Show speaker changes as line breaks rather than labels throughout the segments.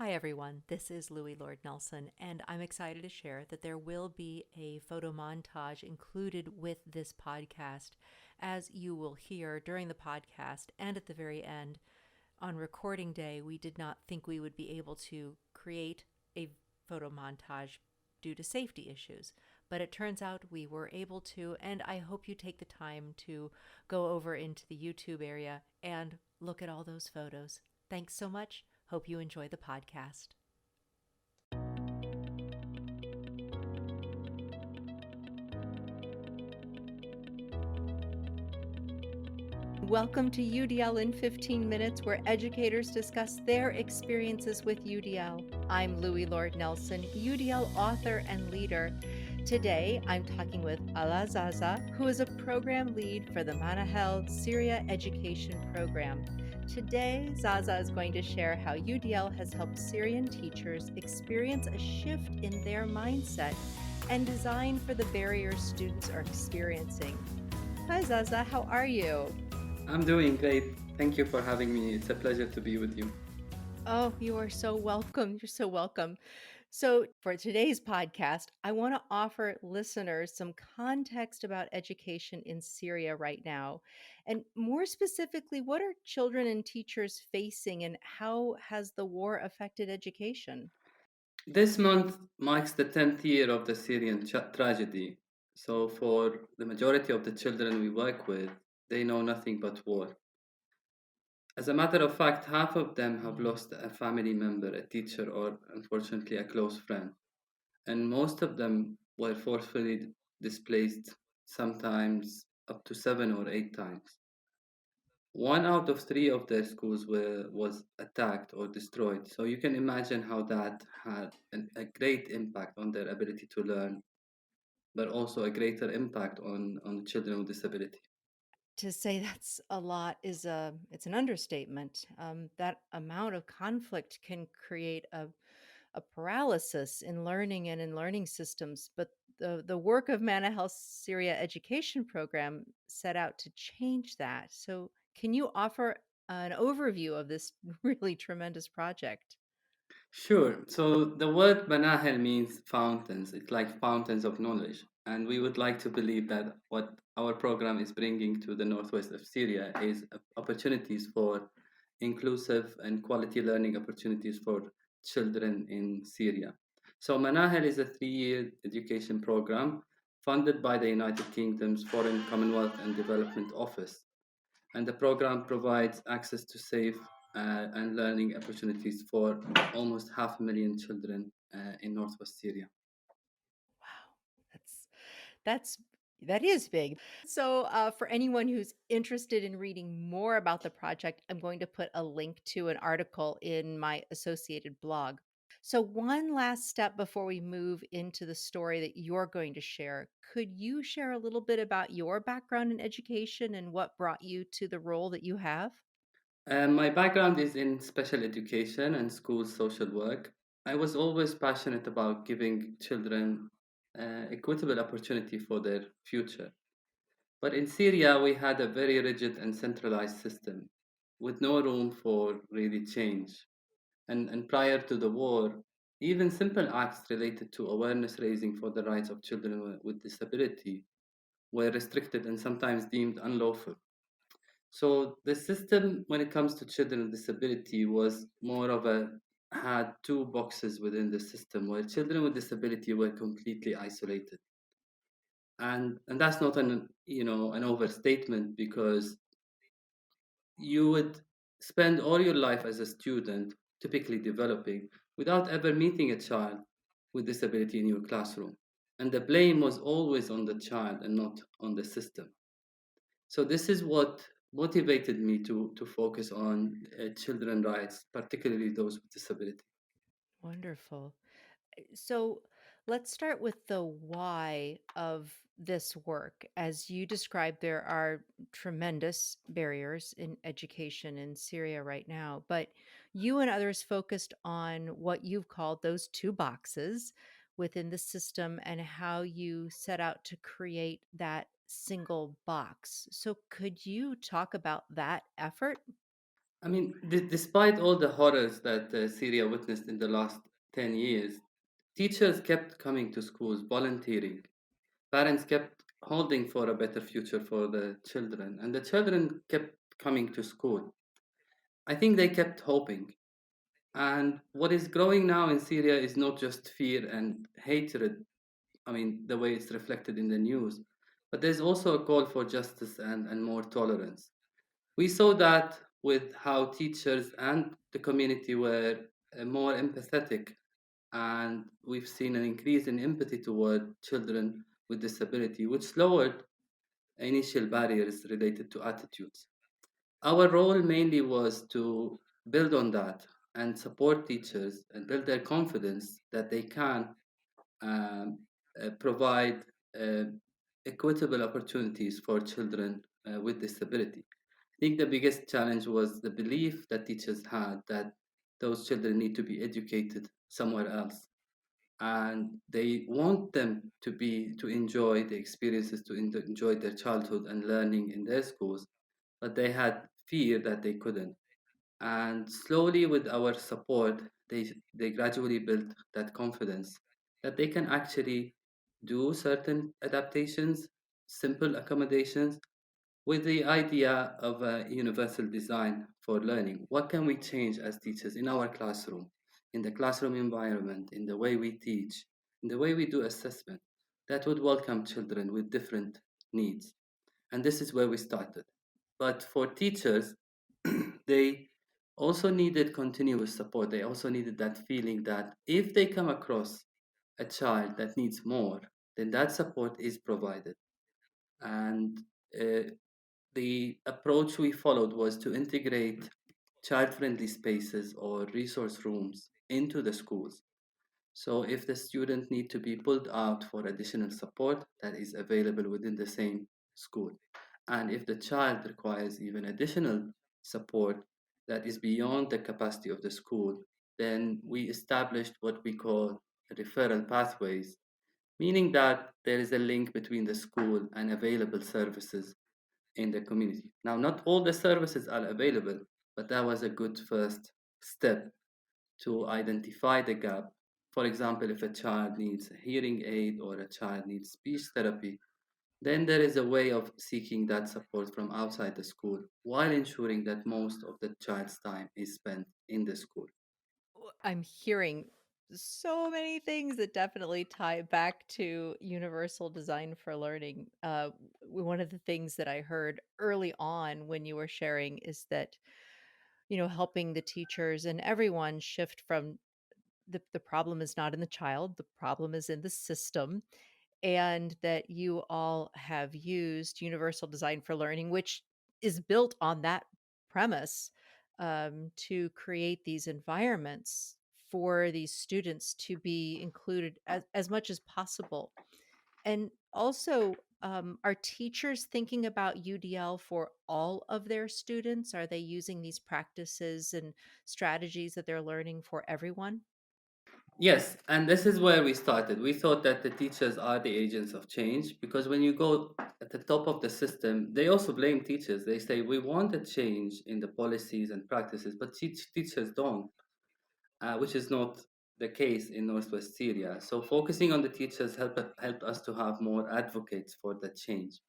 Hi, everyone. This is Louie Lord Nelson, and I'm excited to share that there will be a photo montage included with this podcast. As you will hear during the podcast and at the very end, on recording day, we did not think we would be able to create a photo montage due to safety issues. But it turns out we were able to, and I hope you take the time to go over into the YouTube area and look at all those photos. Thanks so much. Hope you enjoy the podcast. Welcome to UDL in 15 Minutes, where educators discuss their experiences with UDL. I'm Louie Lord Nelson, UDL author and leader. Today, I'm talking with Alaa Zaza, who is a program lead for the Manahel Syria Education Program. Today, Zaza is going to share how UDL has helped Syrian teachers experience a shift in their mindset and design for the barriers students are experiencing. Hi, Zaza, how are you?
I'm doing great. Thank you for having me. It's a pleasure to be with you.
Oh, you are so welcome. You're so welcome. So, for today's podcast, I want to offer listeners some context about education in Syria right now. And more specifically, what are children and teachers facing, and how has the war affected education?
This month marks the 10th year of the Syrian tragedy. So, for the majority of the children we work with, they know nothing but war. As a matter of fact, half of them have
Mm.
lost a family member, a teacher, or unfortunately a close friend. And most of them were forcefully displaced, sometimes up to 7 or 8 times. One out of three of their schools was attacked or destroyed. So you can imagine how that had a great impact on their ability to learn, but also a greater impact on children with disability.
To say that's a lot is it's an understatement. That amount of conflict can create a paralysis in learning and in learning systems. But the work of Mana Health Syria Education Program set out to change that. So, can you offer an overview of this really tremendous project?
Sure. So the word Banahel means fountains. It's like fountains of knowledge. And we would like to believe that what our program is bringing to the northwest of Syria is opportunities for inclusive and quality learning opportunities for children in Syria. So Manahel is a 3-year education program funded by the United Kingdom's Foreign Commonwealth and Development Office, and the program provides access to safe and learning opportunities for almost 500,000 children in northwest Syria.
Wow, that's that is big. So, for anyone who's interested in reading more about the project, I'm going to put a link to an article in my associated blog. So, one last step before we move into the story that you're going to share, could you share a little bit about your background in education and what brought you to the role that you have?
My background is in special education and school social work. I was always passionate about giving children equitable opportunity for their future. But in Syria, we had a very rigid and centralized system with no room for really change. And prior to the war, even simple acts related to awareness raising for the rights of children with disability were restricted and sometimes deemed unlawful. So the system, when it comes to children with disability, was more of a had two boxes within the system where children with disability were completely isolated. And that's not an overstatement, because you would spend all your life as a student, typically developing, without ever meeting a child with disability in your classroom. And the blame was always on the child and not on the system. So this is what motivated me to focus on children rights, particularly those with disability.
Wonderful. So let's start with the why of this work. As you described, there are tremendous barriers in education in Syria right now, but you and others focused on what you've called those two boxes within the system and how you set out to create that single box. So could you talk about that effort?
I mean, despite all the horrors that Syria witnessed in the last 10 years, teachers kept coming to schools, volunteering. Parents kept holding for a better future for the children, and the children kept coming to school. I think they kept hoping. And what is growing now in Syria is not just fear and hatred, I mean, the way it's reflected in the news, but there's also a call for justice and more tolerance. We saw that with how teachers and the community were more empathetic, and we've seen an increase in empathy toward children with disability, which lowered initial barriers related to attitudes. Our role mainly was to build on that and support teachers and build their confidence that they can um, provide uh, equitable opportunities for children with disability. I think the biggest challenge was the belief that teachers had that those children need to be educated somewhere else, and they want them to enjoy the experiences, to enjoy their childhood and learning in their schools, but they had fear that they couldn't. And slowly, with our support, they gradually built that confidence that they can actually do certain adaptations, simple accommodations, with the idea of a universal design for learning. What can we change as teachers in our classroom, in the classroom environment, in the way we teach, in the way we do assessment, that would welcome children with different needs? And this is where we started. But for teachers, they also needed continuous support. They also needed that feeling that if they come across a child that needs more, then that support is provided. And uh, the approach we followed was to integrate child friendly spaces or resource rooms into the schools. So if the student need to be pulled out for additional support, that is available within the same school. And if the child requires even additional support that is beyond the capacity of the school, then we established what we call referral pathways, meaning that there is a link between the school and available services in the community. Now, not all the services are available, but that was a good first step to identify the gap. For example, if a child needs a hearing aid or a child needs speech therapy, then there is a way of seeking that support from outside the school while ensuring that most of the child's time is spent in the school.
I'm hearing so many things that definitely tie back to universal design for learning. One of the things that I heard early on when you were sharing is that, helping the teachers and everyone shift from the problem is not in the child, the problem is in the system, and that you all have used universal design for learning, which is built on that premise, to create these environments for these students to be included as much as possible. And also, are teachers thinking about UDL for all of their students? Are they using these practices and strategies that they're learning for everyone?
Yes, and this is where we started. We thought that the teachers are the agents of change because when you go at the top of the system, they also blame teachers. They say, we want a change in the policies and practices, but teachers don't, which is not the case in Northwest Syria. So focusing on the teachers helped us to have more advocates for the change.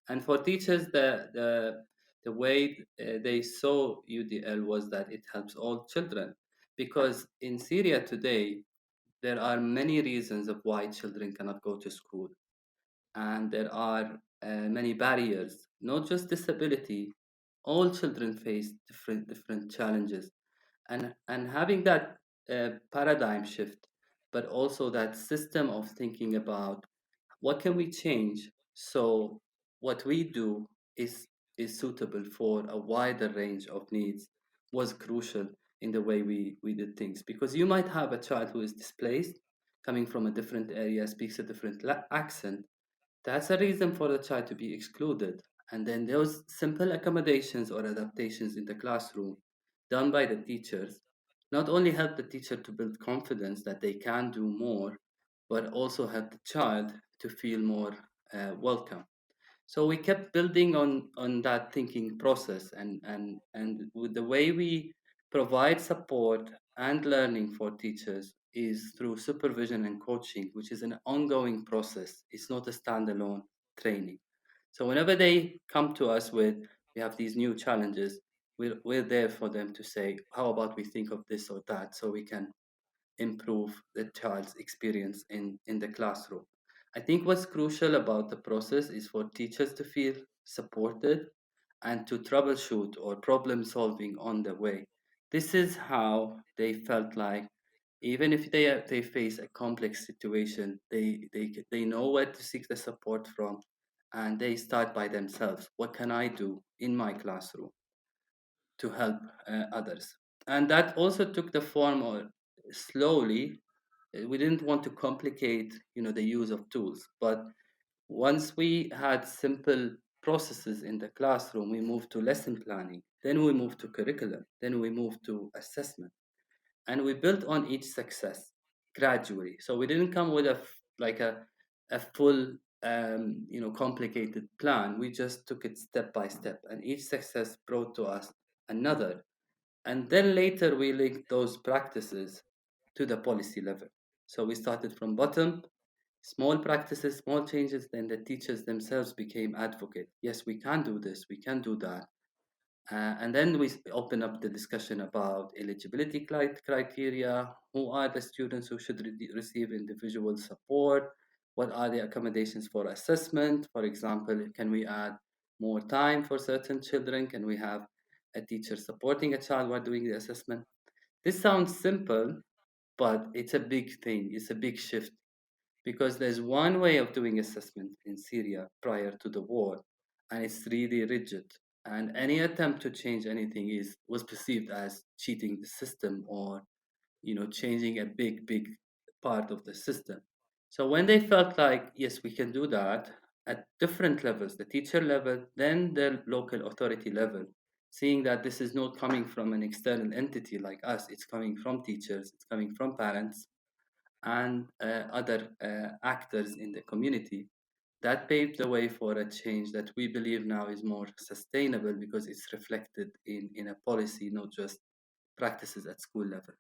And for teachers, the way they saw UDL was that it helps all children, because in Syria today there are many reasons of why children cannot go to school, and there are many barriers. Not just disability, all children face different challenges, and having that paradigm shift, but also that system of thinking about what can we change so what we do is suitable for a wider range of needs, was crucial in the way we did things, because you might have a child who is displaced, coming from a different area, speaks a different accent. That's a reason for the child to be excluded. And then those simple accommodations or adaptations in the classroom done by the teachers not only help the teacher to build confidence that they can do more, but also help the child to feel more welcome. So we kept building on that thinking process, and with the way we provide support and learning for teachers is through supervision and coaching, which is an ongoing process. It's not a standalone training. So whenever they come to us with, we have these new challenges, we're there for them to say, how about we think of this or that, so we can improve the child's experience in the classroom. I think what's crucial about the process is for teachers to feel supported and to troubleshoot or problem solving on the way. This is how they felt like even if they face a complex situation, they know where to seek the support from, and they start by themselves. What can I do in my classroom to help others? And that also took the form of slowly. We didn't want to complicate, the use of tools, but once we had simple processes in the classroom, we moved to lesson planning, then we moved to curriculum, then we moved to assessment, and we built on each success gradually. So we didn't come with a full complicated plan. We just took it step by step, and each success brought to us another. And then later we linked those practices to the policy level. So we started from bottom, small practices, small changes, then the teachers themselves became advocate. Yes, we can do this, we can do that. And then we open up the discussion about eligibility criteria. Who are the students who should receive individual support? What are the accommodations for assessment? For example, can we add more time for certain children? Can we have a teacher supporting a child while doing the assessment? This sounds simple, but it's a big thing. It's a big shift because there's one way of doing assessment in Syria prior to the war, and it's really rigid. And any attempt to change anything is was perceived as cheating the system or changing a big part of the system. So when they felt like yes, we can do that at different levels, the teacher level, then the local authority level, seeing that this is not coming from an external entity like us, it's coming from teachers, it's coming from parents and other actors in the community, that paved the way for a change that we believe now is more sustainable because it's reflected in a policy, not just practices at school level.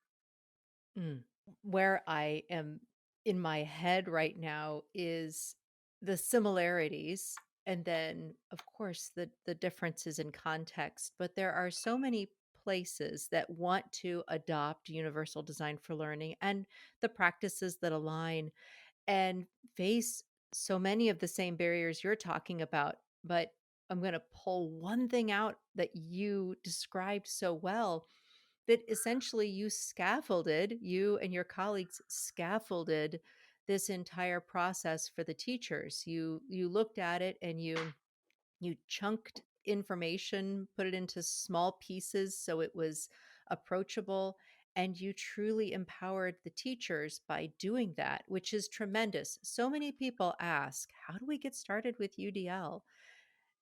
Mm. Where I am in my head right now is the similarities and then, of course, the differences in context. But there are so many places that want to adopt universal design for learning and the practices that align and face so many of the same barriers you're talking about. But I'm going to pull one thing out that you described so well, that essentially you and your colleagues scaffolded this entire process for the teachers. You looked at it and you chunked information, put it into small pieces so it was approachable, and you truly empowered the teachers by doing that, which is tremendous. So many people ask, how do we get started with UDL?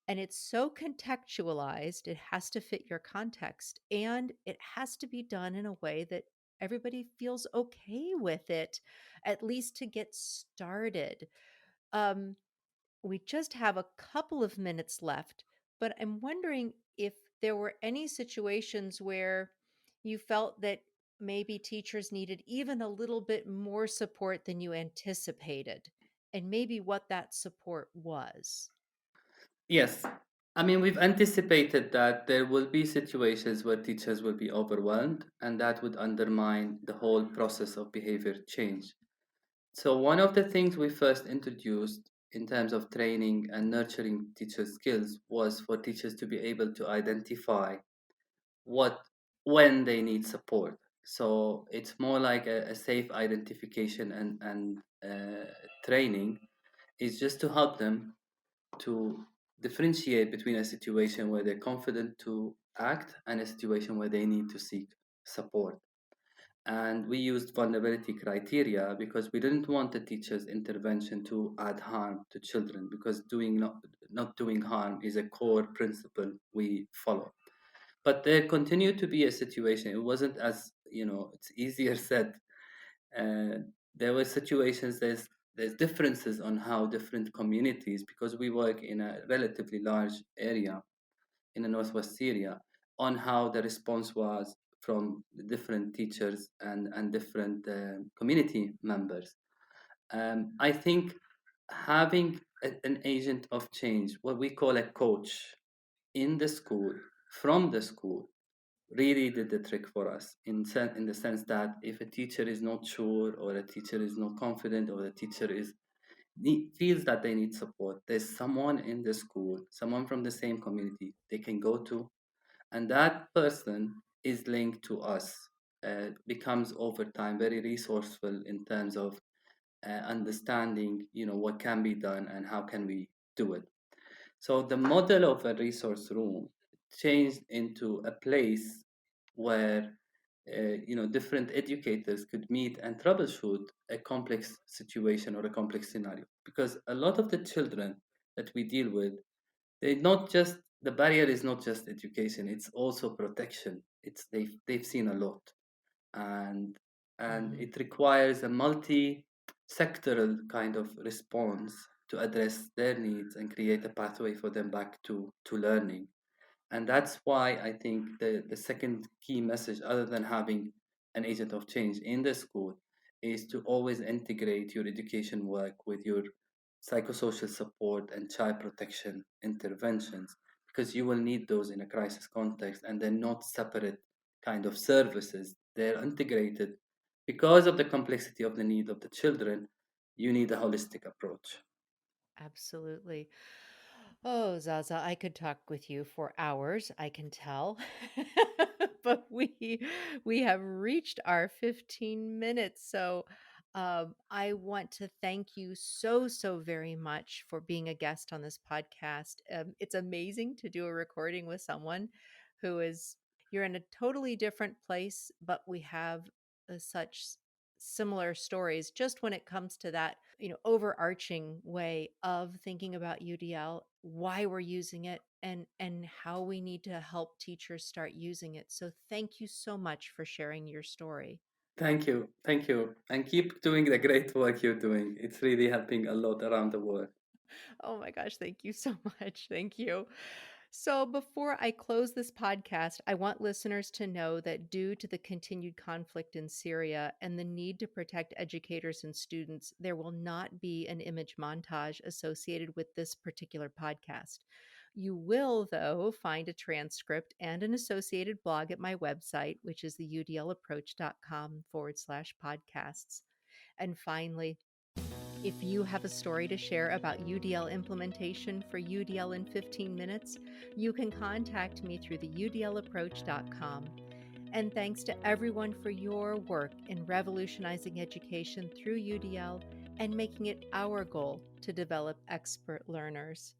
And it's so contextualized, it has to fit your context, and it has to be done in a way that everybody feels okay with it, at least to get started. Um, we just have a couple of minutes left, but I'm wondering if there were any situations where you felt that maybe teachers needed even a little bit more support than you anticipated, and maybe what that support was.
Yes, I mean, we've anticipated that there will be situations where teachers will be overwhelmed, and that would undermine the whole process of behavior change. So, one of the things we first introduced in terms of training and nurturing teacher skills was for teachers to be able to identify what when they need support. So it's more like a safe identification and training is just to help them to differentiate between a situation where they're confident to act and a situation where they need to seek support. And we used vulnerability criteria because we didn't want the teacher's intervention to add harm to children, because doing not doing harm is a core principle we follow. But there continued to be a situation. It wasn't as it's easier said. uh, there were situations. there's differences on how different communities, because we work in a relatively large area in the northwest Syria, on how the response was from the different teachers and different community members. I think having an agent of change, what we call a coach, in the school, from the school, really did the trick for us in the sense that if a teacher is not sure, or a teacher is not confident, or a teacher feels that they need support, there's someone in the school, someone from the same community they can go to, and that person is linked to us, becomes over time very resourceful in terms of understanding, what can be done and how can we do it. So the model of a resource room changed into a place where different educators could meet and troubleshoot a complex situation or a complex scenario. Because a lot of the children that we deal with, they not just the barrier is not just education; it's also protection. It's they've seen a lot, and
Mhm.
it requires a multi-sectoral kind of response to address their needs and create a pathway for them back to learning. And that's why I think the second key message, other than having an agent of change in the school, is to always integrate your education work with your psychosocial support and child protection interventions, because you will need those in a crisis context, and they're not separate kind of services. They're integrated because of the complexity of the need of the children. You need a holistic approach.
Absolutely. Oh, Zaza, I could talk with you for hours, I can tell. But we have reached our 15 minutes. So I want to thank you so very much for being a guest on this podcast. It's amazing to do a recording with someone who is, you're in a totally different place, but we have such similar stories just when it comes to that, overarching way of thinking about UDL, why we're using it, and how we need to help teachers start using it. So thank you so much for sharing your story.
Thank you, and keep doing the great work you're doing. It's really helping a lot around the world.
Oh my gosh, thank you so much. Thank you. So, before I close this podcast, I want listeners to know that due to the continued conflict in Syria and the need to protect educators and students, there will not be an image montage associated with this particular podcast. You will, though, find a transcript and an associated blog at my website, which is the udlapproach.com/podcasts. And finally, if you have a story to share about UDL implementation for UDL in 15 minutes, you can contact me through the udlapproach.com. And thanks to everyone for your work in revolutionizing education through UDL and making it our goal to develop expert learners.